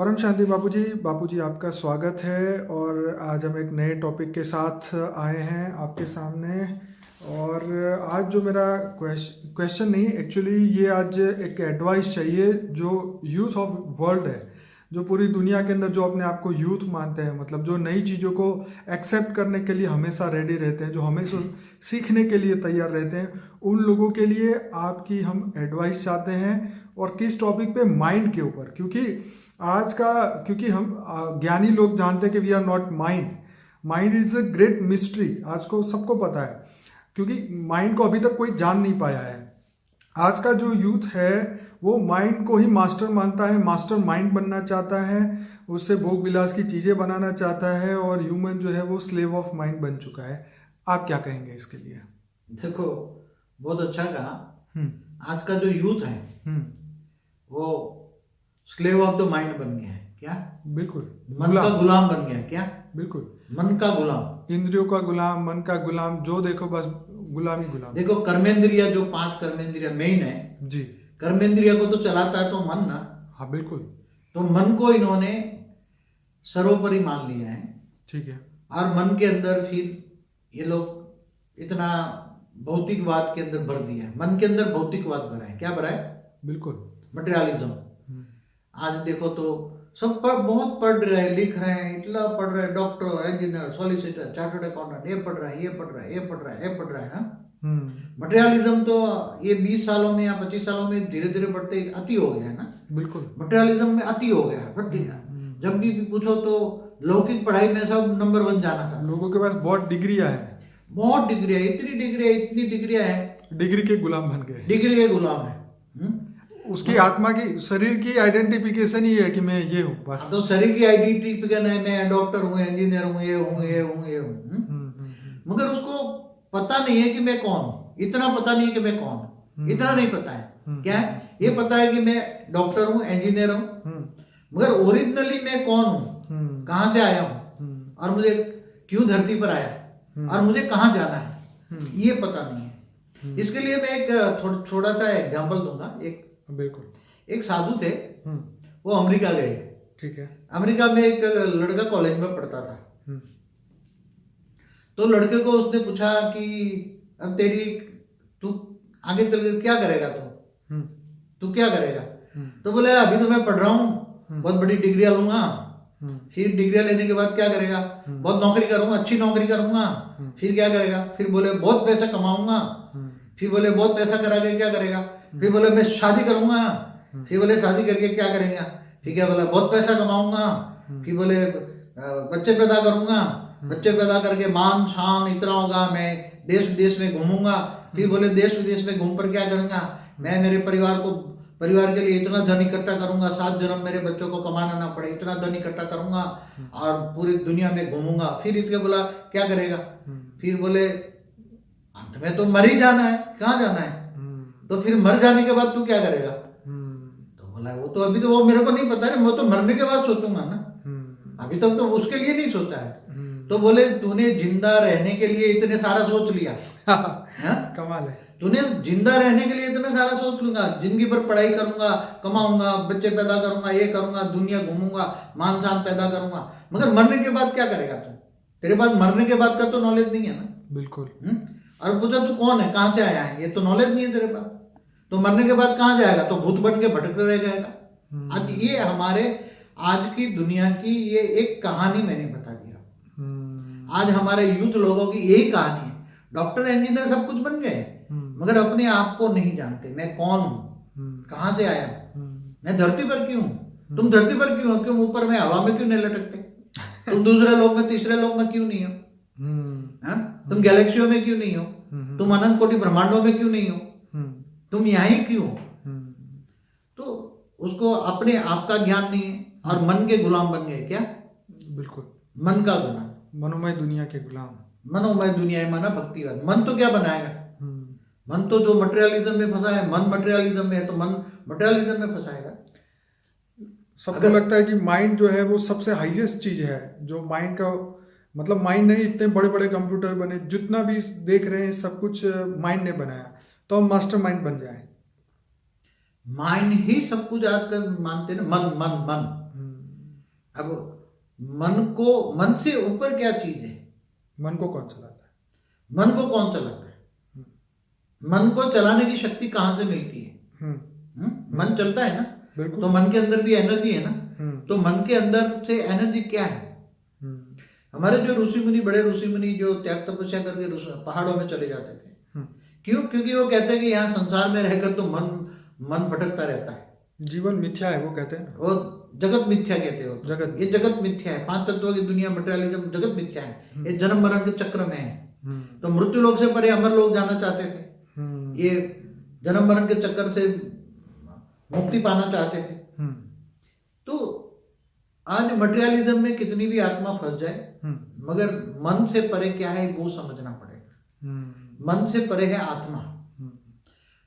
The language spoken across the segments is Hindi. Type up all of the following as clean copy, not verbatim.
परम शांति बापूजी आपका स्वागत है। और आज हम एक नए टॉपिक के साथ आए हैं आपके सामने। और आज जो मेरा क्वेश्चन नहीं, एक्चुअली ये आज एक एडवाइस चाहिए जो यूथ ऑफ वर्ल्ड है, जो पूरी दुनिया के अंदर जो अपने आप को यूथ मानते हैं, मतलब जो नई चीज़ों को एक्सेप्ट करने के लिए हमेशा रेडी रहते हैं, जो हमेशा सीखने के लिए तैयार रहते हैं, उन लोगों के लिए आपकी हम एडवाइस चाहते हैं। और किस टॉपिक पे? माइंड के ऊपर। क्योंकि हम ज्ञानी लोग जानते हैं कि we are not mind is a great mystery. आज को सबको पता है, क्योंकि माइंड को अभी तक कोई जान नहीं पाया है। आज का जो यूथ है वो माइंड को ही मास्टर मानता है, मास्टर माइंड बनना चाहता है, उससे भोग विलास की चीज़ें बनाना चाहता है, और ह्यूमन जो है वो स्लेव ऑफ माइंड बन चुका है। आप क्या कहेंगे इसके लिए? देखो, बहुत अच्छा कहा। आज का जो यूथ है वो स्लेव ऑफ द माइंड बन गया है। क्या? बिल्कुल। मन का गुलाम बन गया है। क्या? बिल्कुल। मन का गुलाम, इंद्रियों का गुलाम, मन का गुलाम, जो देखो बस गुलाम ही गुलाम। देखो कर्मेंद्रिय, जो 5 कर्मेंद्रिय मेन है जी। कर्मेंद्रिय को तो चलाता है तो मन ना। हाँ बिल्कुल। तो मन को इन्होंने सर्वोपरि मान लिया है। ठीक है। और मन के अंदर फिर ये लोग इतना भौतिकवाद के अंदर भर दिया है। मन के अंदर भौतिकवाद भरा है। क्या भरा है? बिल्कुल। मटेरियलिज्म। आज देखो तो सब बहुत पढ़ रहे हैं, लिख रहे हैं, इतना पढ़ रहे हैं, doctor, engineer, solicitor, chartered accountant, ये पढ़ रहा है, ये पढ़ रहा है, ये पढ़ रहा है, ये पढ़ रहा है। मटेरियलिज्म तो ये 20 सालों में या 25 सालों में धीरे धीरे बढ़ते अति हो गया है ना। बिल्कुल। मटेरियलिज्म में अति हो गया है, बढ़ गया। जब भी पूछो तो लौकिक पढ़ाई में सब नंबर 1 जाना था। लोगों के पास बहुत डिग्रियां है, बहुत डिग्री है, इतनी डिग्री है, इतनी डिग्रियां है, डिग्री के गुलाम बन गए। डिग्री के गुलाम है। उसकी आत्मा की, शरीर की आइडेंटिफिकेशन ही है कि मैं ये हूँ बस। तो शरीर की आइडेंटिफिकेशन है, मैं डॉक्टर हूँ, इंजीनियर हूँ, ये हूँ, ये हूँ, ये हूँ। मगर उसको पता नहीं है कि मैं कौन हूँ। इतना पता नहीं है कि मैं कौन हूँ, इतना नहीं पता है। क्या है? ये पता है कि मैं डॉक्टर हूँ, इंजीनियर हूँ, मगर ओरिजिनली मैं कौन हूँ, कहाँ से आया हूँ, और मुझे क्यों धरती पर आया, और मुझे कहाँ जाना है, ये पता नहीं है। इसके लिए मैं एक थोड़ा सा एग्जाम्पल दूंगा। बिल्कुल। एक साधु थे, वो अमेरिका गए। ठीक है। अमेरिका में एक लड़का कॉलेज में पढ़ता था। तो लड़के को उसने पूछा कि अब तू आगे चल के क्या करेगा, तू क्या करेगा? तो बोले अभी तो मैं पढ़ रहा हूँ, बहुत बड़ी डिग्रियां लूंगा, फिर डिग्रियां लेने के बाद क्या करेगा? बहुत नौकरी करूंगा, अच्छी नौकरी करूंगा, फिर क्या करेगा? फिर बोले बहुत पैसा कमाऊंगा, फिर बोले बहुत पैसा करा के क्या करेगा? फिर बोले मैं शादी करूंगा, फिर बोले शादी करके क्या करेंगे? फिर क्या बोला? बहुत पैसा कमाऊंगा, फिर बोले बच्चे पैदा करूंगा, बच्चे पैदा करके मान शान इतना होगा, मैं देश विदेश में घूमूंगा, फिर बोले देश विदेश में घूम पर क्या करूंगा? मैं मेरे परिवार के लिए इतना धन इकट्ठा करूंगा, 7 जन्म मेरे बच्चों को कमाना ना पड़े, इतना धन इकट्ठा करूंगा और पूरी दुनिया में घूमूंगा। फिर इसके बोला क्या करेगा? फिर बोले अंत में तो मर ही जाना है, कहाँ जाना है? तो फिर मर जाने के बाद तू क्या करेगा? तो बोला वो तो अभी तो वो मेरे को नहीं पता है, मैं तो मरने के बाद सोचूंगा ना, अभी तक तो उसके लिए नहीं सोचा है। तो बोले तूने जिंदा रहने के लिए इतने सारा सोच लिया। कमाल है। तूने जिंदा रहने के लिए इतना सारा सोच लूंगा, जिंदगी भर पढ़ाई करूंगा, कमाऊंगा, बच्चे पैदा करूंगा, ये करूंगा, दुनिया घूमूंगा, मान शान पैदा करूंगा, मगर मरने के बाद क्या करेगा तू? तेरे पास मरने के बाद का तो नॉलेज नहीं है ना। बिल्कुल। और पूछा तू कौन है, कहाँ से आया है, ये तो नॉलेज नहीं है तेरे पास। तो मरने के बाद कहाँ जाएगा? तो भूत बन के भटकते रह जाएगा। आज ये हमारे आज की दुनिया की ये एक कहानी मैंने बता दिया। आज हमारे यूथ लोगों की यही कहानी है। डॉक्टर, इंजीनियर सब कुछ बन गए, मगर अपने आप को नहीं जानते, मैं कौन हूँ, कहाँ से आया हूँ, मैं धरती पर क्यों हूँ? तुम धरती पर क्यों हो? क्यों ऊपर में हवा में क्यों नहीं लटकते? तुम दूसरे लोग में, तीसरे लोग में क्यों नहीं हो? तुम गैलेक्सियों में क्यों नहीं हो? तुम अनंत कोटि ब्रह्मांडों में क्यों नहीं हो? तुम यहाँ ही क्यों हो? तो उसको अपने आप का ज्ञान नहीं है और मन के गुलाम बन गए। क्या? बिल्कुल। मन का गुलाम, मनोमय दुनिया के गुलाम। मनोमय दुनिया है, माना भक्तिवाद। मन तो क्या बनाएगा? मन तो जो मटेरियलिज्म में फंसा है, मन मटेरियलिज्म में है तो मन मटेरियलिज्म में फंसाएगा। सबको लगता है कि माइंड जो है वो सबसे हाईएस्ट चीज है, जो माइंड का मतलब माइंड नहीं, इतने बड़े बड़े कंप्यूटर बने, जितना भी देख रहे हैं सब कुछ माइंड ने बनाया, तो हम मास्टर माइंड बन जाए। माइंड ही सब कुछ आजकल मानते ना, मन मन मन अब मन से ऊपर क्या चीज है? मन को कौन चलाता है? मन को कौन चलाता है? मन को चलाने की शक्ति कहाँ से मिलती है? मन चलता है ना, बिल्कुल। तो मन के अंदर भी एनर्जी है ना, तो मन के अंदर से एनर्जी क्या है? हमारे जो ऋषि मुनि, बड़े ऋषि मुनि जो त्याग तपस्या करके पहाड़ों में चले जाते थे, क्यों? क्योंकि वो कहते हैं कि यहाँ संसार में रहकर तो मन भटकता रहता है, जीवन मिथ्या है, वो कहते हैं ना, वो जगत मिथ्या कहते हो। जगत, ये जगत मिथ्या है, 5 तत्वों की दुनिया, मटेरियलिज्म, जगत मिथ्या है, ये जन्म मरण के चक्र में है। तो मृत्यु लोक से परे अमर लोक जाना चाहते थे, ये जन्म मरण के चक्कर से मुक्ति पाना चाहते थे। तो आज मटेरियलिज्म में कितनी भी आत्मा फंस जाए, मगर मन से परे क्या है वो समझना पड़ेगा। मन से परे है आत्मा,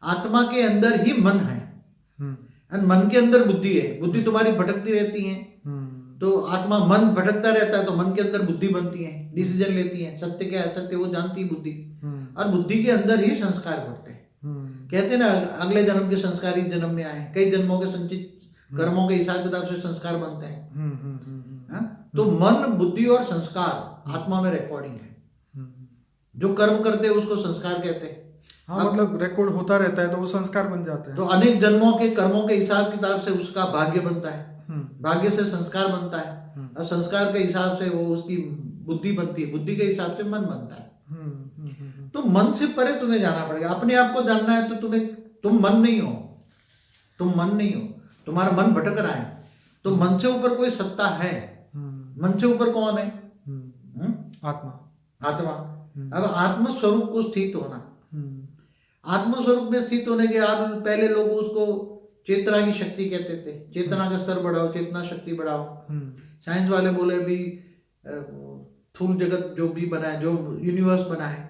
आत्मा के अंदर ही मन है, और मन के अंदर बुद्धि है। बुद्धि तुम्हारी भटकती रहती है, तो आत्मा, मन भटकता रहता है तो मन के अंदर बुद्धि बनती है, डिसीजन लेती है, सत्य क्या है असत्य वो जानती है बुद्धि, और बुद्धि के अंदर ही संस्कार बढ़ते हैं। कहते हैं ना, अगले जन्म के संस्कार इस जन्म में आए, कई जन्मों के संचित कर्मों के हिसाब किताब से संस्कार बनते हैं। तो मन, बुद्धि और संस्कार आत्मा में रिकॉर्डिंग है। जो कर्म करते हैं उसको संस्कार कहते हैं। हाँ, मतलब रिकॉर्ड होता रहता है तो वो संस्कार बन जाते हैं। तो अनेक जन्मों के कर्मों के हिसाब किताब से उसका भाग्य बनता है, भाग्य से संस्कार बनता है, और संस्कार के हिसाब से वो उसकी बुद्धि बनती है, बुद्धि के हिसाब से मन बनता है। तो मन से परे तुम्हें जाना पड़ेगा। अपने आप को जानना है तो तुम मन नहीं हो, तुम मन नहीं हो, तुम्हारा मन भटक रहा है, तो मन से ऊपर कोई सत्ता है। मन से ऊपर कौन है? आत्मा। अब आत्म स्वरूप को स्थित होना, आत्म स्वरूप में स्थित होने के बाद पहले लोग उसको चेतना की शक्ति कहते थे, चेतना का स्तर बढ़ाओ, चेतना शक्ति बढ़ाओ। साइंस वाले बोले भी स्थूल जगत जो भी बना है, जो यूनिवर्स बना है,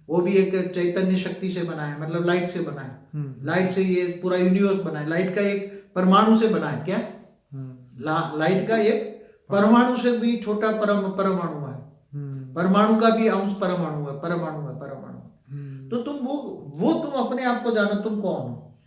वो भी एक चैतन्य शक्ति से बना है, मतलब लाइट से बना है। लाइट से ये पूरा यूनिवर्स बना है, लाइट का एक परमाणु से बना है। क्या? लाइट का एक परमाणु से भी छोटा परमाणु है, परमाणु का भी अंश परमाणु है, परमाणु है, परमाणु। तो तुम वो तुम अपने आप को जानो, तुम कौन हो?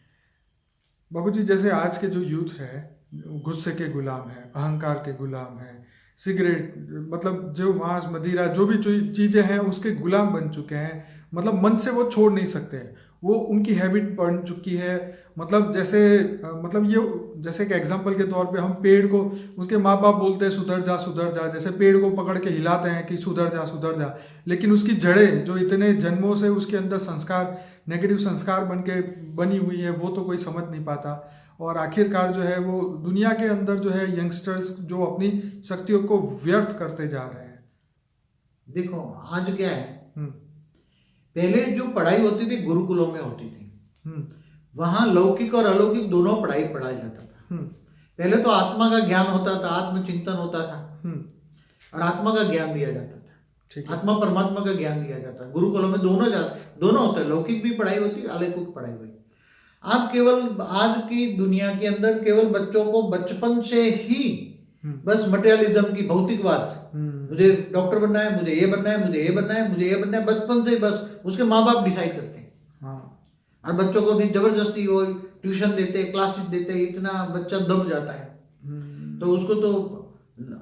बाबूजी, जैसे आज के जो यूथ है, गुस्से के गुलाम है, अहंकार के गुलाम है, सिगरेट, मतलब जो मांस मदिरा जो भी चीज़ें हैं उसके गुलाम बन चुके हैं। मतलब मन से वो छोड़ नहीं सकते हैं, वो उनकी हैबिट बन चुकी है। मतलब जैसे मतलब ये जैसे कि एग्जांपल के तौर पे हम पेड़ को, उसके माँ बाप बोलते हैं सुधर जा सुधर जा, जैसे पेड़ को पकड़ के हिलाते हैं कि सुधर जा, लेकिन उसकी जड़ें जो इतने जन्मों से उसके अंदर संस्कार, नेगेटिव संस्कार बनी हुई है, वो तो कोई समझ नहीं पाता। और आखिरकार जो है वो दुनिया के अंदर जो है यंगस्टर्स जो अपनी शक्तियों को व्यर्थ करते जा रहे हैं। देखो आज क्या है, पहले जो पढ़ाई होती थी गुरुकुलों में होती थी, वहां लौकिक और अलौकिक दोनों पढ़ाई पढ़ाया जाता था। पहले तो आत्मा का ज्ञान होता था, आत्मचिंतन होता था, और आत्मा का ज्ञान दिया जाता था, आत्मा परमात्मा का ज्ञान दिया जाता है। गुरुकुलों में दोनों होता है, लौकिक भी पढ़ाई होती है, अलौकिक पढ़ाई हुई। आप केवल आज की दुनिया के अंदर केवल बच्चों को बचपन से ही बस मटेरियलिज्म की भौतिकवाद, मुझे डॉक्टर बनना है, मुझे ये बनना है, मुझे ये बनना है, मुझे ये बनना है, बचपन से बस उसके माँ बाप डिसाइड करते हैं। और बच्चों को भी जबरदस्ती वो ट्यूशन देते, क्लासेस देते, इतना बच्चा दब जाता है। तो उसको तो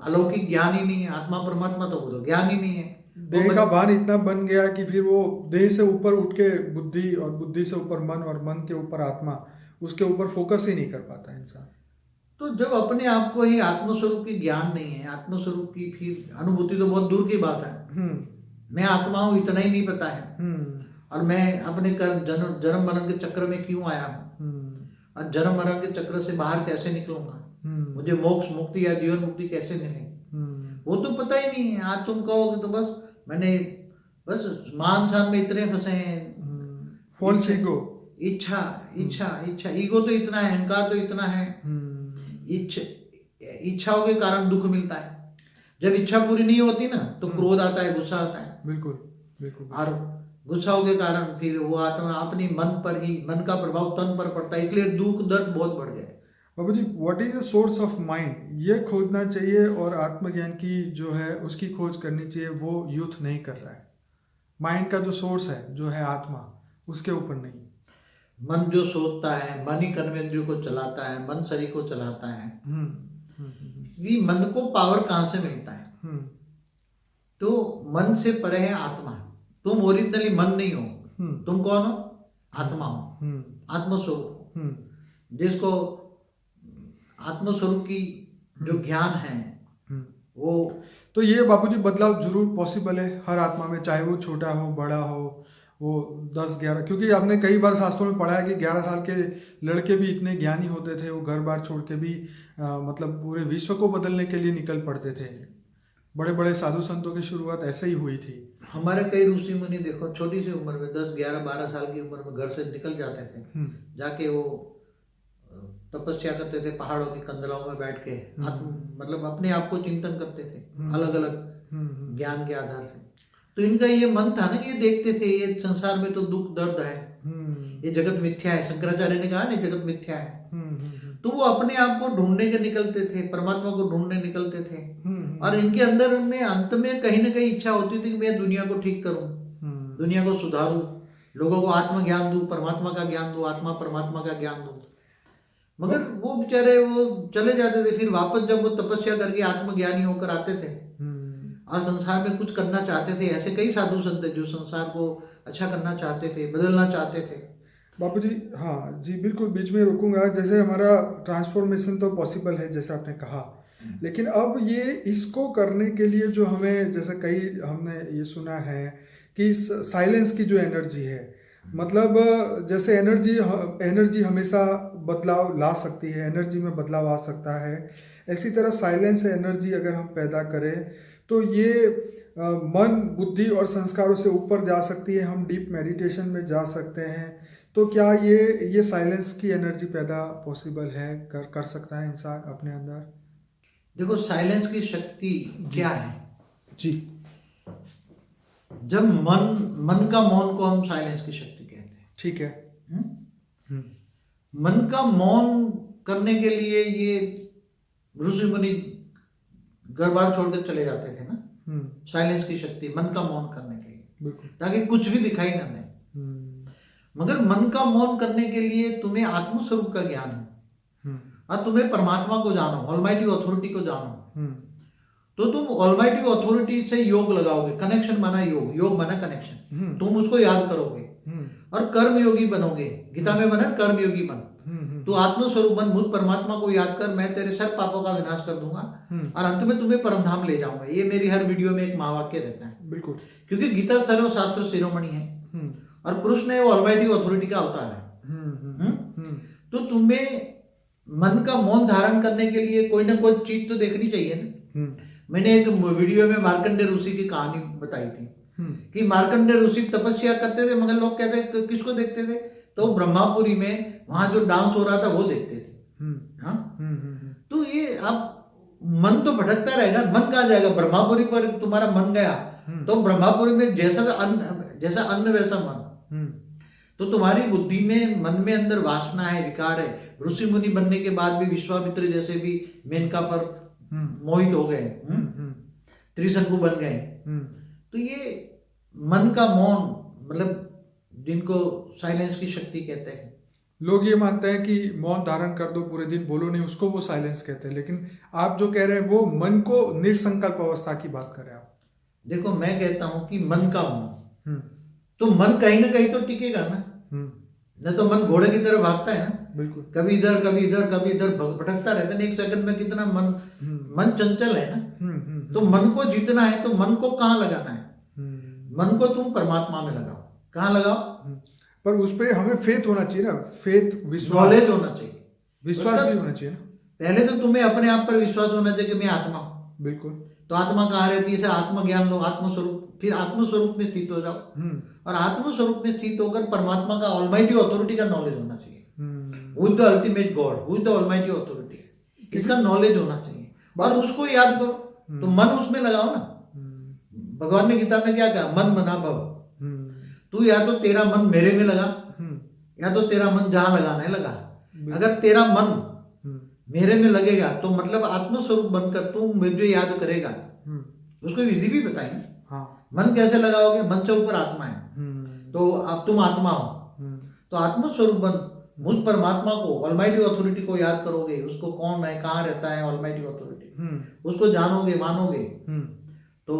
अलौकिक ज्ञान ही नहीं है, आत्मा परमात्मा तो वो तो ज्ञान ही नहीं है। देह का भान इतना बन गया कि फिर वो देह से ऊपर उठ के बुद्धि, और बुद्धि से ऊपर मन, और मन के ऊपर आत्मा, उसके ऊपर फोकस ही नहीं कर पाता इंसान। तो जब अपने आप को ही आत्मस्वरूप की ज्ञान नहीं है, आत्मस्वरूप की फिर अनुभूति तो बहुत दूर की बात है। मैं आत्मा हूँ इतना ही नहीं पता है, और मैं अपने जन्म मरण के चक्र में क्यों आया हूँ, और जन्म मरण के चक्र से बाहर कैसे निकलूंगा, मुझे मोक्ष मुक्ति या जीवन मुक्ति कैसे मिले, वो तो पता ही नहीं है। आज तुम कहोगे तो बस मान शान में इतने फंसे हैं, फॉल्स ईगो, इच्छा ईगो तो इतना है, अहंकार तो इतना है। इच्छाओं के कारण दुख मिलता है। जब इच्छा पूरी नहीं होती ना तो क्रोध आता है, गुस्सा आता है। बिल्कुल। और गुस्साओं के कारण फिर वो आत्मा अपनी मन का प्रभाव तन पर पड़ता है, इसलिए दुख दर्द बहुत बढ़ गया। बाबू जी, what is the source of mind, ये खोजना चाहिए, और आत्मज्ञान की जो है उसकी खोज करनी चाहिए, वो यूथ नहीं कर रहा है। माइंड का जो सोर्स है, जो है आत्मा, उसके ऊपर नहीं। मन जो सोचता है, मन ही कर्मेंद्रियों को चलाता है, मन शरीर को चलाता है। कि मन को पावर कहाँ से मिलता है। तो मन से परे है आत्मा। तुम ओरिजिनली मन नहीं हो, तुम कौन हो? आत्मा हो, आत्मस्वरूप हो, जिसको आत्मस्वरूप की जो ज्ञान है वो। तो ये बापूजी बदलाव जरूर पॉसिबल है हर आत्मा में, चाहे वो छोटा हो बड़ा हो, वो 10-11, क्योंकि आपने कई बार शास्त्रों में पढ़ा है कि 11 साल के लड़के भी इतने ज्ञानी होते थे, वो घर बार छोड़ के भी मतलब पूरे विश्व को बदलने के लिए निकल पड़ते थे। बड़े बड़े साधु संतों की शुरुआत ऐसे ही हुई थी। हमारे कई ऋषि मुनि देखो छोटी सी उम्र में 10, 11, 12 साल की उम्र में घर से निकल जाते थे, जाके वो तपस्या करते थे पहाड़ों की कंदराओं में बैठ के, मतलब अपने आप को चिंतन करते थे अलग अलग ज्ञान के आधार से। तो इनका ये मन था ना, ये देखते थे ये संसार में तो दुख दर्द है, ये जगत मिथ्या है। शंकराचार्य ने कहा ना जगत मिथ्या है। तो वो अपने आप को ढूंढने के निकलते थे, परमात्मा को ढूंढने निकलते थे। और इनके अंदर में अंत में कहीं ना कहीं इच्छा होती थी कि मैं दुनिया को ठीक करूं, दुनिया को सुधारूं, लोगों को आत्मज्ञान दूं, परमात्मा का ज्ञान दूं, आत्मा परमात्मा का ज्ञान दूं। मगर वो बेचारे वो चले जाते थे। फिर वापस जब वो तपस्या करके आत्मज्ञानी होकर आते थे और संसार में कुछ करना चाहते थे, ऐसे कई साधु संत जो संसार को अच्छा करना चाहते थे, बदलना चाहते थे। बापूजी हाँ जी, बिल्कुल बीच में रुकूंगा। जैसे हमारा ट्रांसफॉर्मेशन तो पॉसिबल है जैसे आपने कहा, लेकिन अब ये इसको करने के लिए जो हमें, जैसे कई हमने ये सुना है कि साइलेंस की जो एनर्जी है, मतलब जैसे एनर्जी हमेशा बदलाव ला सकती है, एनर्जी में बदलाव आ सकता है, इसी तरह साइलेंस एनर्जी अगर हम पैदा करें तो ये मन, बुद्धि और संस्कारों से ऊपर जा सकती है, हम डीप मेडिटेशन में जा सकते हैं। तो क्या ये साइलेंस की एनर्जी पैदा पॉसिबल है, कर सकता है इंसान अपने अंदर? देखो साइलेंस की शक्ति क्या है जी, जब मन का मौन को हम साइलेंस की शक्ति कहते हैं। ठीक है। मन का मौन करने के लिए ये ऋषि मुनि घर बार छोड़कर चले जाते थे ना, साइलेंस की शक्ति मन का मौन करने के लिए, ताकि कुछ भी दिखाई ना दे। मगर मन का मौन करने के लिए तुम्हें आत्मस्वरूप का ज्ञान है और तुम्हें परमात्मा को जानो, ऑलमाइटी अथॉरिटी को जानो। तो तुम ऑलमाइटी अथॉरिटी से योग लगाओगे, कनेक्शन बना योग बना कनेक्शन, तुम उसको याद करोगे और कर्म योगी बनोगे। गीता में बना कर्म योगी बन। तो आत्मस्वरूप बन, मुझ परमात्मा को याद कर, मैं तेरे सब पापों का विनाश कर दूंगा और अंत में तुम्हें परमधाम ले जाऊंगा। ये मेरी हर वीडियो में एक महावाक्य रहता है। बिल्कुल, क्योंकि गीता सर्वशास्त्र शिरोमणि है और कृष्ण है वो ऑलमाइटी अथॉरिटी का अवतार है। तो तुम्हें मन का मौन धारण करने के लिए कोई ना कोई चीज तो देखनी चाहिए ना। मैंने एक वीडियो में मार्कंडेय ऋषि की कहानी बताई थी कि मार्कंडेय ऋषि तपस्या करते थे, मगर लोग कहते किसको देखते थे? तो ब्रह्मापुरी में वहां जो डांस हो रहा था वो देखते थे। हाँ, तो ये अब मन तो भटकता रहेगा, मन कहाँ जाएगा? ब्रह्मापुरी पर तुम्हारा मन गया तो ब्रह्मापुरी में जैसा अन्न वैसा मन। तो तुम्हारी बुद्धि में, मन में अंदर वासना है, विकार है। ऋषि मुनि बनने के बाद भी विश्वामित्र जैसे भी मेनका पर मोहित हो गए, त्रिशंकु बन गए। तो ये मन का मौन, मतलब जिनको साइलेंस की शक्ति कहते हैं। लोग ये मानते हैं कि मौन धारण कर दो, पूरे दिन बोलो नहीं, उसको वो साइलेंस कहते हैं। लेकिन आप जो कह रहे हैं वो मन को निर्संकल्प अवस्था की बात कर रहे हैं आप। देखो मैं कहता हूं कि मन का मौन, तो मन कहीं ना कहीं तो टिकेगा ना। न तो मन घोड़े की तरह भागता है ना, बिल्कुल, कभी इधर कभी इधर कभी इधर भटकता रहता है। एक सेकंड में कितना मन चंचल है ना। तो मन को जीतना है तो मन को कहाँ लगाना है? मन को तुम परमात्मा में लगाओ। कहाँ लगाओ? पर उस पर हमें फेथ होना चाहिए ना, फेथ, विश्वास, नॉलेज होना चाहिए, विश्वास भी होना चाहिए ना। पहले तो तुम्हें अपने आप पर विश्वास होना चाहिए कि मैं आत्मा हूं। बिल्कुल। तो आत्मा कहाँ रहती है? आत्मज्ञान लो, आत्मस्वरूप, फिर आत्मस्वरूप में स्थित हो जाओ और आत्मस्वरूप में स्थित होकर परमात्मा का, ऑलमाइटी अथॉरिटी का नॉलेज होना चाहिए। Who is the ultimate God, who is the almighty authority, इसका नॉलेज होना चाहिए और उसको याद करो। तो मन उसमें लगाओ ना। भगवान ने गीता में क्या कहा? मन मना भव। तू या तो तेरा मन मेरे में लगा, या तो तेरा मन जहां लगाना है लगा। अगर तेरा मन मेरे में लगेगा तो मतलब आत्मस्वरूप बनकर तू मुझे याद करेगा। उसको विधि भी बताई। हाँ। मन कैसे लगाओगे? मन से ऊपर आत्मा है, तो अब तुम आत्मा हो, तो आत्मस्वरूप बन मुझ परमात्मा को, ऑलमाइटी अथॉरिटी को याद करोगे, उसको कौन है, कहाँ रहता है ऑलमाइटी अथॉरिटी, उसको जानोगे, मानोगे, तो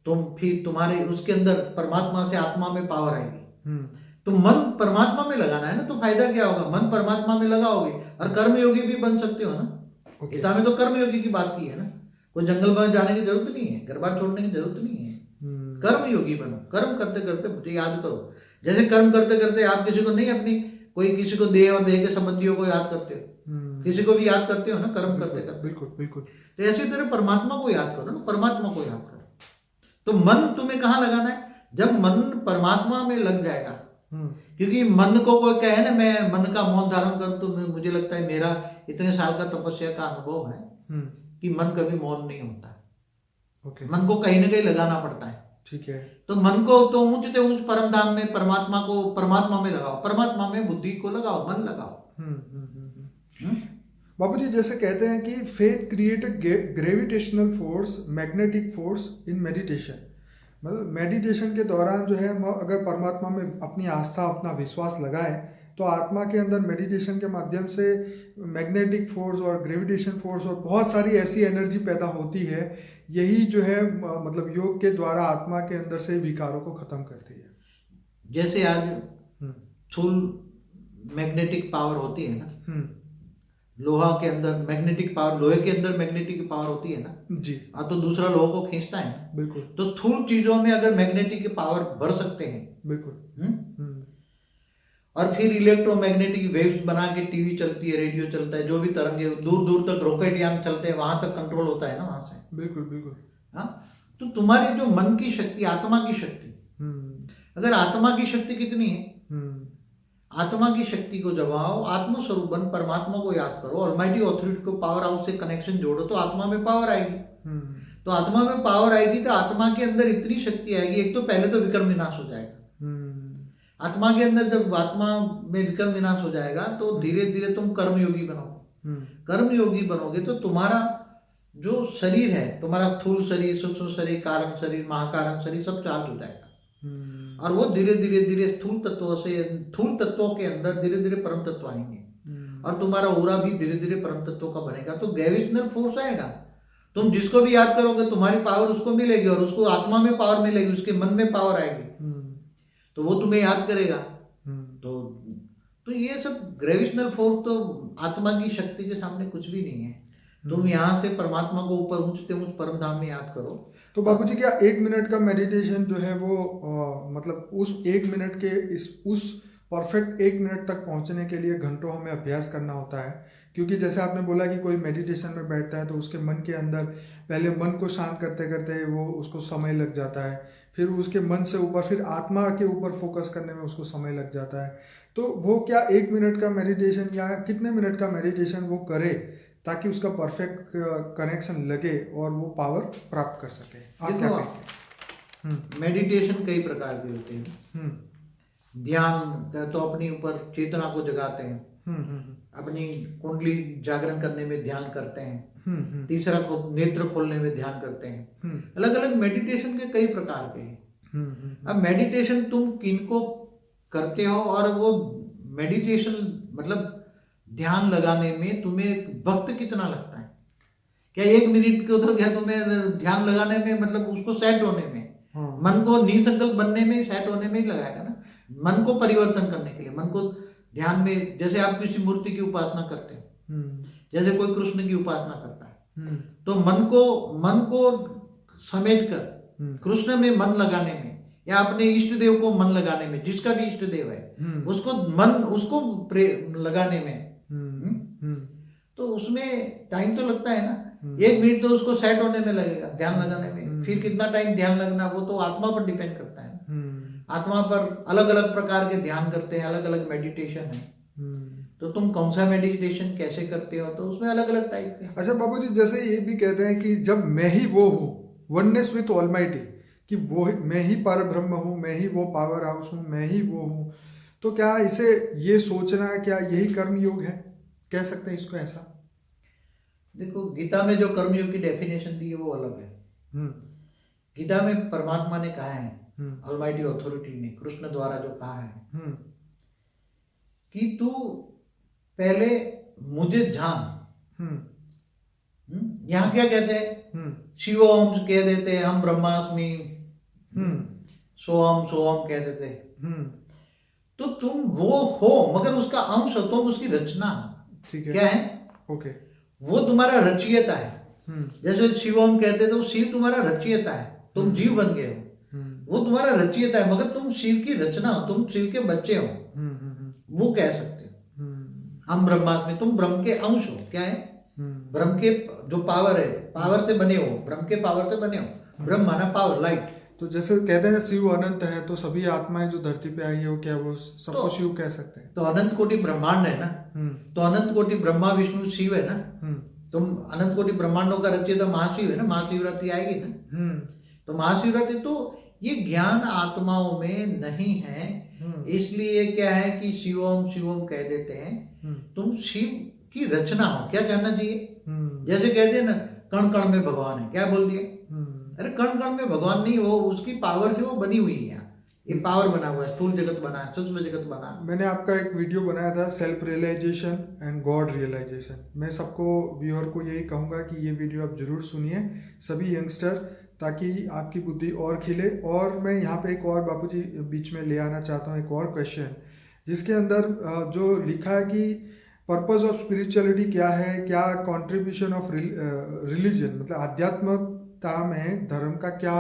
तुम फिर तुम्हारे उसके अंदर परमात्मा से आत्मा में पावर आएगी। तो मन परमात्मा में लगाना है ना, तो फायदा क्या होगा, मन परमात्मा में लगाओगे और कर्मयोगी भी बन सकते हो ना। गीता में तो कर्मयोगी की बात की है ना, कोई जंगल में जाने की जरूरत नहीं है, घर बार छोड़ने की जरूरत नहीं है। कर्मयोगी बनो, कर्म करते करते मुझे याद करो। जैसे कर्म करते करते आप किसी को नहीं, अपनी कोई किसी को देह और देह के संबंधियों को याद करते हो, किसी को भी याद करते हो ना कर्म करते करते। बिल्कुल बिल्कुल। तो ऐसी तरह परमात्मा को याद करो ना, परमात्मा को याद करो। तो मन तुम्हें कहाँ लगाना है, जब मन परमात्मा में लग जाएगा। क्योंकि मन को कोई कहे ना मैं मन का मौन धारण करूं, तो मुझे लगता है मेरा इतने साल का तपस्या का अनुभव है कि मन कभी मौन नहीं होता है। मन को कहीं ना कहीं लगाना पड़ता है। ठीक है। तो मन को तो ऊंच से ऊंच परम धाम में परमात्मा को, परमात्मा में लगाओ, परमात्मा में बुद्धि को लगाओ, मन लगाओ। बाबूजी जैसे कहते हैं कि faith create gravitational force, magnetic force in meditation. मतलब मेडिटेशन के दौरान जो है अगर परमात्मा में अपनी आस्था, अपना विश्वास लगाए, तो आत्मा के अंदर मेडिटेशन के माध्यम से मैग्नेटिक फोर्स और ग्रेविटेशन फोर्स और बहुत सारी ऐसी एनर्जी पैदा होती है। यही जो है मतलब योग के द्वारा आत्मा के अंदर से विकारों को खत्म करती है। जैसे आज स्थूल मैग्नेटिक पावर होती है ना, लोहा के अंदर मैग्नेटिक पावर, लोहे के अंदर मैग्नेटिक पावर होती है ना जी, तो दूसरा लोहे को खींचता है। बिल्कुल। तो स्थूल चीजों में अगर मैग्नेटिक पावर भर सकते हैं, बिल्कुल। और फिर इलेक्ट्रोमैग्नेटिक वेव्स बना के टीवी चलती है, रेडियो चलता है, जो भी तरंगे दूर दूर तक रॉकेट यान चलते हैं, वहां तक कंट्रोल होता है ना वहां से। बिल्कुल बिल्कुल। हाँ, तो तुम्हारी जो मन की शक्ति, आत्मा की शक्ति, अगर आत्मा की शक्ति कितनी है, आत्मा की शक्ति को जगाओ, आत्मस्वरूप बन, परमात्मा को याद करो, ऑलमाइटी अथॉरिटी को पावर हाउस से कनेक्शन जोड़ो, तो आत्मा में पावर आएगी। तो आत्मा में पावर आएगी तो आत्मा के अंदर इतनी शक्ति आएगी, एक तो पहले तो विक्रम विनाश हो जाएगा। आत्मा के अंदर जब आत्मा में विक्रम विनाश हो जाएगा तो धीरे धीरे तुम कर्मयोगी बनोगे। कर्मयोगी बनोगे तो तुम्हारा जो शरीर है, तुम्हारा स्थूल शरीर, सूक्ष्म शरीर, कारण शरीर, महाकारण शरीर सब चार्ज हो जाएगा। और वो धीरे धीरे धीरे स्थूल तत्वों से, स्थूल तत्वों के अंदर धीरे धीरे परम तत्व आएंगे, और तुम्हारा ओरा भी धीरे धीरे परम तत्वों का बनेगा। तो ग्रेविटेशनल फोर्स आएगा, तुम जिसको भी याद करोगे तुम्हारी पावर उसको मिलेगी, और उसको आत्मा में पावर मिलेगी, उसके मन में पावर आएगी, तो वो तुम्हें याद करेगा। तो ये सब ग्रेविटेशनल फोर्स तो आत्मा की शक्ति के सामने कुछ भी नहीं है। तुम यहाँ से परमात्मा को ऊपर ऊंचते ऊंच परम धाम में याद करो। तो बाबूजी क्या 1 मिनट का मेडिटेशन जो है वो मतलब उस 1 मिनट के उस परफेक्ट 1 मिनट तक पहुंचने के लिए घंटों हमें अभ्यास करना होता है? क्योंकि जैसे आपने बोला कि कोई मेडिटेशन में बैठता है तो उसके मन के अंदर पहले मन को शांत करते करते वो उसको समय लग जाता है, फिर उसके मन से ऊपर फिर आत्मा के ऊपर फोकस करने में उसको समय लग जाता है। तो वो क्या 1 मिनट का मेडिटेशन या कितने मिनट का मेडिटेशन वो करे ताकि उसका परफेक्ट कनेक्शन लगे और वो पावर प्राप्त कर सके? आप क्या कहेंगे? मेडिटेशन कई प्रकार के होते हैं। ध्यान तो अपनी ऊपर चेतना को जगाते हैं, अपनी कुंडली जागरण करने में ध्यान करते हैं। तीसरा नेत्र खोलने में ध्यान करते हैं। अलग अलग मेडिटेशन के कई प्रकार के हैं। अब मेडिटेशन तुम किनको करते हो, और वो मेडिटेशन मतलब ध्यान लगाने में तुम्हें वक्त कितना लगता है? क्या 1 मिनट को तो क्या तुम्हें ध्यान लगाने में, मतलब उसको सेट होने में, मन को निसंकल्प बनने में, सेट होने में ही लगाएगा ना। मन को परिवर्तन करने के लिए, मन को ध्यान में, जैसे आप किसी मूर्ति की उपासना करते हो, जैसे कोई कृष्ण की उपासना करता है, तो मन को समेट कर कृष्ण में मन लगाने में, या अपने इष्ट देव को मन लगाने में, जिसका भी इष्ट देव है उसको मन, उसको लगाने में, तो उसमें टाइम तो लगता है ना। 1 मिनट तो उसको सेट होने में लगेगा, ध्यान लगाने में। फिर कितना टाइम ध्यान लगना, वो तो आत्मा पर डिपेंड करता है। आत्मा पर अलग अलग प्रकार के ध्यान करते हैं, अलग अलग मेडिटेशन है। तो तुम कौन सा मेडिटेशन कैसे करते हो, तो उसमें अलग अलग टाइप के। अच्छा बाबूजी, जैसे ये भी कहते हैं कि जब मैं ही वो हूँ, वननेस विथ ऑलमाइटी, कि वो मैं ही पर ब्रह्म हूँ, मैं ही वो पावर हाउस हूँ, मैं ही वो हूँ, तो क्या इसे ये सोचना, क्या यही कर्म योग है? कह सकते हैं इसको ऐसा? देखो, गीता में जो कर्मयोग की डेफिनेशन दी है वो अलग है। गीता में परमात्मा ने कहा है, ऑलमाइटी अथॉरिटी ने, कृष्ण द्वारा जो कहा है कि तू पहले मुझे जान। यहाँ क्या कहते हैं, शिव ओम कह देते हैं, हम ब्रह्मास्मि सोहम सोहम कह देते हैं। तो तुम वो हो मगर उसका अंश हो, तुम उसकी रचना हो। ठीक है, क्या है? ओके, वो तुम्हारा रचयिता है। जैसे शिवम कहते थे, वो शिव तुम्हारा रचयिता है, तुम जीव बन गए हो। वो तुम्हारा रचयिता है मगर तुम शिव की रचना हो, तुम शिव के बच्चे हो। वो कह सकते हो हम ब्रह्मास्मि, तुम ब्रह्म के अंश हो। क्या है? ब्रह्म के जो पावर है, पावर से बने हो, ब्रह्म के पावर से बने हो। ब्रह्म माना पावर, लाइट। तो जैसे कहते हैं शिव अनंत है, तो सभी आत्माएं जो धरती पे आई है वो क्या वो सबको तो शिव कह सकते हैं? तो अनंत कोटि ब्रह्मांड है ना, तो अनंत कोटि ब्रह्मा विष्णु शिव है ना। तुम अनंत कोटि ब्रह्मांडों का रचयिता महाशिव है ना, महाशिवरात्रि आएगी ना। तो महाशिवरात्रि, तो ये ज्ञान आत्माओं में नहीं है, इसलिए क्या है कि शिवम शिवम कह देते हैं। तुम शिव की रचना हो। क्या जानना चाहिए? जैसे कहते हैं ना, कण कण में भगवान है। क्या बोल दिए? अरे कण कण में भगवान नहीं, वो उसकी पावर से वो बनी हुई है। ये पावर बना हुआ है, स्थूल जगत बना है, सूक्ष्म जगत बना है। मैंने आपका एक वीडियो बनाया था, self realisation and God realisation. मैं सबको व्यूअर को यही कहूँगा कि ये वीडियो आप जरूर सुनिए, सभी यंगस्टर, ताकि आपकी बुद्धि और खिले। और मैं यहाँ पे एक और बापूजी बीच में ले आना चाहता हूँ, एक और क्वेश्चन जिसके अंदर जो लिखा है कि पर्पस ऑफ स्पिरिचुअलिटी क्या है, क्या कंट्रीब्यूशन ऑफ रिलीजन, मतलब आध्यात्मिकता में धर्म का क्या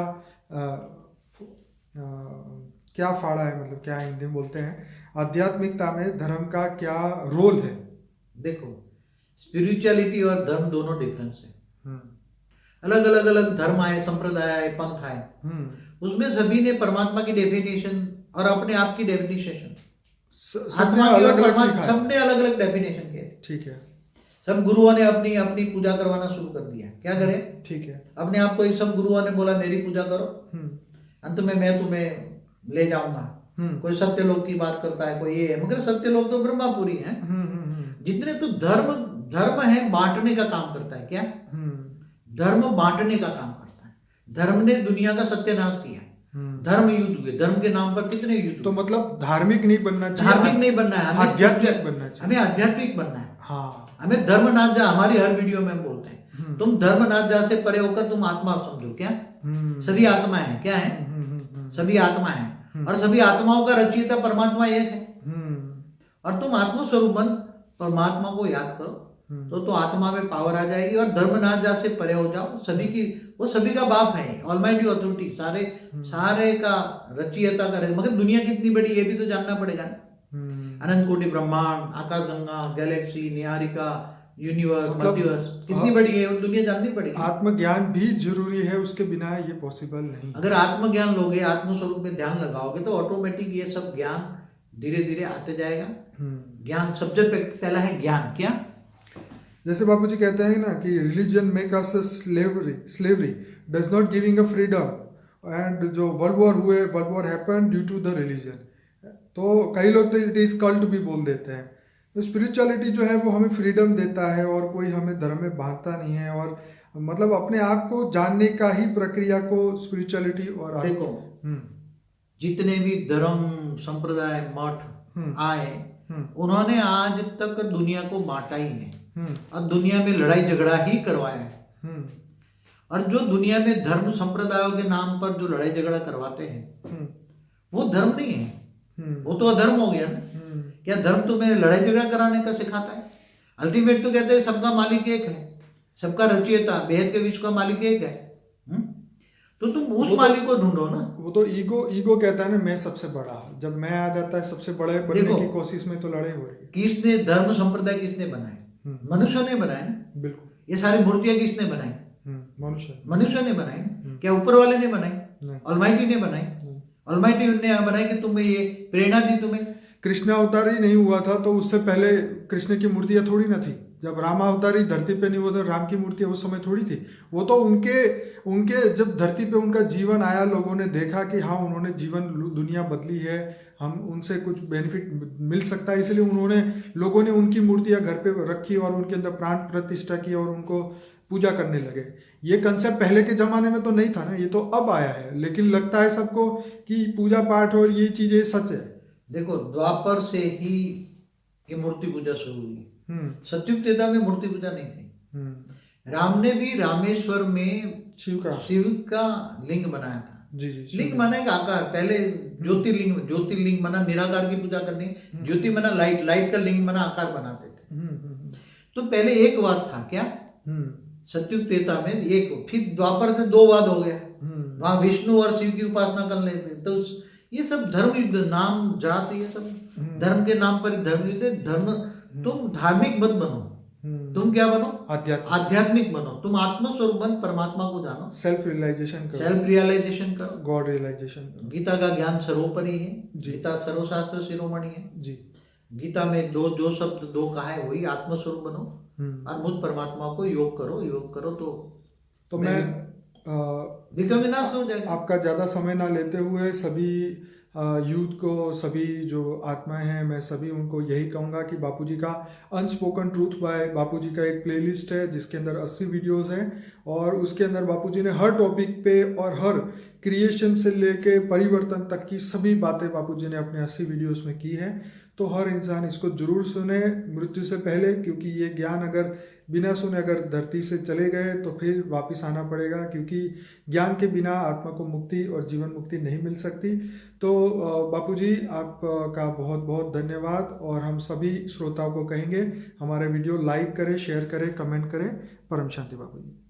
क्या फाड़ा है, मतलब क्या हिंदी में बोलते हैं, आध्यात्मिकता में धर्म का क्या रोल है? देखो, स्पिरिचुअलिटी और धर्म दोनों डिफरेंस है। अलग अलग अलग धर्म आए, संप्रदाय आए, पंथ आए, उसमें सभी ने परमात्मा की डेफिनेशन और अपने आप की डेफिनेशन, आत्मा की और परमात्मा, सबने अलग अलग डेफिनेशन किए। ठीक है। सब गुरुओं ने अपनी अपनी पूजा करवाना शुरू कर दिया। क्या करें? ठीक है। अपने आप को सब गुरुओं ने बोला मेरी पूजा करो, अंत में मैं तुम्हें ले जाऊंगा। कोई सत्यलोक की बात करता है, कोई ये है, मगर सत्यलोक तो ब्रह्मापुरी है। जितने तो धर्म है बांटने का काम करता है। क्या? धर्म बांटने का काम करता है। धर्म ने दुनिया का सत्यानाश किया। धर्म युद्ध हुए, धर्म के नाम पर कितने युद्ध। तो मतलब धार्मिक नहीं बनना चाहिए, धार्मिक नहीं बनना है, आध्यात्मिक बनना चाहिए, हमें आध्यात्मिक बनना है। हाँ, हमें धर्म नाथ जा, हमारी हर वीडियो में बोलते हैं तुम धर्म नाथ जा से परे होकर तुम आत्मा समझो। क्या? सभी आत्मा है। क्या है? सभी आत्मा है, और सभी आत्माओं का रचयिता परमात्मा एक है। और तुम आत्मस्वरूप बन परमात्मा को याद करो, तो आत्मा में पावर आ जाएगी। और धर्मनाथ जा से परे हो जाओ। सभी की, वो सभी का बाप है, ऑलमाइटी अथॉरिटी, सारे का रचयिता का। मगर दुनिया कितनी बड़ी, ये भी तो जानना पड़ेगा। अनंत कोटि ब्रह्मांड, आकाश गंगा, गैलेक्सी, निहारिका, यूनिवर्स, मल्टीवर्स, कितनी बड़ी है वो दुनिया जाननी पड़ेगी। आत्मज्ञान भी जरूरी है, उसके बिना ये पॉसिबल नहीं। अगर आत्मज्ञान लोगे, आत्मस्वरूप में ध्यान लगाओगे, तो ऑटोमेटिक ये सब ज्ञान धीरे धीरे आते जाएगा। ज्ञान, सब्जेक्ट पहला है ज्ञान। क्या? जैसे बापूजी कहते हैं ना कि religion make us slavery does not giving a freedom, and जो वर्ल्ड वॉर हुए, world war happen due to the religion. तो कई लोग तो इट इज कल्ट भी बोल देते हैं। तो स्पिरिचुअलिटी जो है वो हमें फ्रीडम देता है, और कोई हमें धर्म में बांधता नहीं है, और मतलब अपने आप को जानने का ही प्रक्रिया को स्पिरिचुअलिटी। और देखो, जितने भी धर्म संप्रदाय मठ आए, उन्होंने आज तक दुनिया को बांटा ही है, और दुनिया में लड़ाई झगड़ा ही करवाया है। और जो दुनिया में धर्म संप्रदायों के नाम पर जो लड़ाई झगड़ा करवाते हैं, वो धर्म नहीं है, वो तो अधर्म हो गया ना। क्या धर्म तुम्हें लड़ाई झगड़ा कराने का सिखाता है? अल्टीमेट तो कहते हैं सबका मालिक एक है, सबका रचयिता, बेहद के विश्व का मालिक एक है। तो तुम उस मालिक को ढूंढो ना। वो तो ईगो कहता है ना, मैं सबसे बड़ा, जब मैं आ जाता है सबसे बड़े बनने की कोशिश में, तो लड़ाई हो रही है। किसने धर्म संप्रदाय किसने बनाए? मनुष्य ने बनाए ना। बिल्कुल। ये सारी मूर्तियां किसने बनाई? मनुष्य ने बनाई ना। क्या ऊपर वाले ने बनाई? ऑलमाइटी ने बनाई। ऑलमाइटी ने बनाई कि तुम्हें ये प्रेरणा दी तुम्हें। कृष्ण अवतारी नहीं हुआ था तो उससे पहले कृष्ण की मूर्तियां थोड़ी ना थी। जब राम अवतारी धरती पे नहीं हुआ था, राम की मूर्तियां उस समय थोड़ी थी। वो तो उनके जब धरती पे उनका जीवन आया, लोगों ने देखा कि हाँ उन्होंने जीवन, दुनिया बदली है, हम उनसे कुछ बेनिफिट मिल सकता है, इसलिए लोगों ने उनकी मूर्तियां घर पे रखी और उनके अंदर प्राण प्रतिष्ठा की और उनको पूजा करने लगे। ये कंसेप्ट पहले के जमाने में तो नहीं था ना, ये तो अब आया है। लेकिन लगता है सबको कि पूजा पाठ और ये चीजें सच है। देखो, द्वापर से ही कि मूर्ति पूजा शुरू हुई। सतयुग त्रेता में मूर्ति पूजा नहीं थी। राम ने भी रामेश्वर में शिव का लिंग बनाया था। जी जी। लिंग माना एक आकार, पहले ज्योतिर्लिंग माना निराकार की पूजा करनी, ज्योति माना लाइट का लिंग माना आकार बनाते थे। तो पहले एक वाद था, क्या? सतयुग त्रेता में एक, फिर द्वापर से दो वाद हो गया। वहां विष्णु और शिव की उपासना कर लेते। तो ये सब धर्म युद्ध, नाम जाति, ये सब धर्म के नाम पर धर्म युद्ध। धर्म, तुम धार्मिक मत बनो, तुम क्या बनो? आध्यात्मिक बनो। तुम आत्मस्वरूप बन, परमात्मा को जानो, सेल्फ रियलाइजेशन करो, गॉड रियलाइजेशन करो। गीता का ज्ञान सर्वोपरि है। गीता सर्वशास्त्र शिरोमणि है जी। गीता में दो शब्द दो कहा है, वही आत्मस्वरूप बनो और मुझ परमात्मा को योग करो तो मैं विकल विनाश हो जाएगा। आपका ज़्यादा समय ना लेते हुए सभी यूथ को, सभी जो आत्माएं हैं, मैं सभी उनको यही कहूँगा कि बापूजी का अनस्पोकन ट्रूथ बाय बापूजी का एक प्लेलिस्ट है जिसके अंदर 80 वीडियोस हैं और उसके अंदर बापूजी ने हर टॉपिक पे और हर क्रिएशन से लेके परिवर्तन तक की सभी बातें बापूजी ने अपने 80 वीडियोस में की है। तो हर इंसान इसको जरूर सुने मृत्यु से पहले, क्योंकि ये ज्ञान अगर बिना सुने अगर धरती से चले गए तो फिर वापस आना पड़ेगा, क्योंकि ज्ञान के बिना आत्मा को मुक्ति और जीवन मुक्ति नहीं मिल सकती। तो बापूजी आपका बहुत बहुत धन्यवाद और हम सभी श्रोताओं को कहेंगे हमारे वीडियो लाइक करें, शेयर करें, कमेंट करें। परम शांति बापूजी।